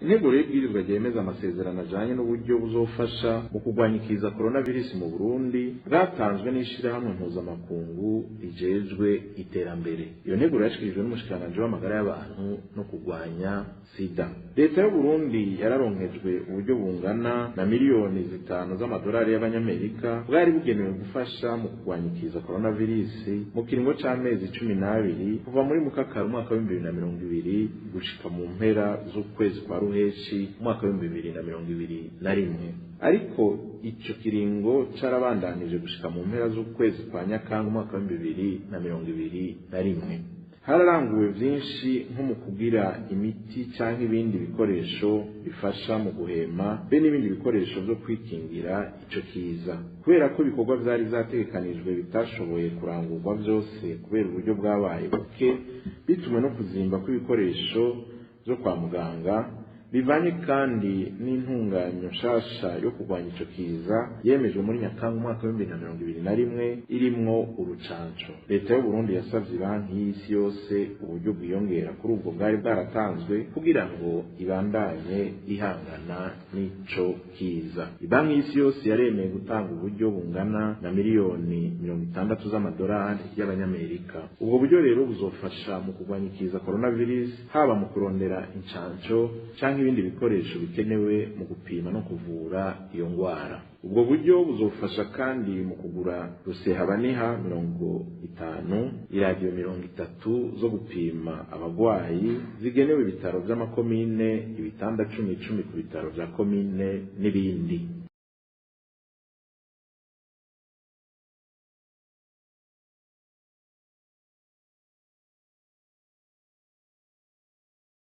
integuro y'ibwirizwa ryemeza amasezerano ajanye n'uburyo buzofasha mu kurwanya ikiza coronavirus mu Burundi bwatanzwe n'ishirahamwe mpuzamakungu rijejwe iterambere. Iyo nteguro yashikirijwe n'umushikiranganji w'amagara y'abantu no kurwanya sida. Leta y'u Burundi yararonkejwe uburyo bungana na miliyoni 5 z'amadolari y'abanyamerika bwari bugenewe gufasha mu kurwanya ikiza coronavirus mu kiringo c'amezi 12 kuva muri Mukakara umwaka wa 2020 gushika mu mpera z'ukwezi kwa Ruheshi umwaka wa 2021. Ariko ico kiringo carabandanije gushika mu mpera z'ukwezi kwa Nyakanga umwaka wa 2021. Hararanguwe vyinshi nko mu kugira imiti canke ibindi bikoresho bifasha mu guhema be n'ibindi bikoresho byo kwikingira ico kiza. Kubera ko ibikorwa vyari vyategekanijwe bitashoboye kurangurwa vyose kubera uburyo bwabaye buke bitumwe no kuzimba kw'ibikoresho byo kwa muganga, bivanye kandi n'intunganyo nshasha yo kurwanya ico kiza yemejwe muri Nyakanga umwaka wa 2021 irimwo urucanco. Leta y'u Burundi yasavye banki y'isi yose uburyo bwiyongera kuri ubwo bwari bwaratanzwe kugira ngo ibandanye ihangana n'ico kiza. Banki y'isi yose yaremeye gutanga uburyo bungana na miliyoni 60 z'amadolari y'abanyamerika. Ubwo buryo rero buzofasha mu kurwanya ikiza coronavirus, haba mu kurondera incanco canke ibindi bikoresho bikenewe mu gupima no kuvura iyo ngwara. Ubwo buryo buzofasha kandi mu kugura rusehabaniha 50, iradiyo 30 zo gupima abagwayi zigenewe ibitaro vy'amakomine, ibitanda 10 ku bitaro vya komine n'ibindi.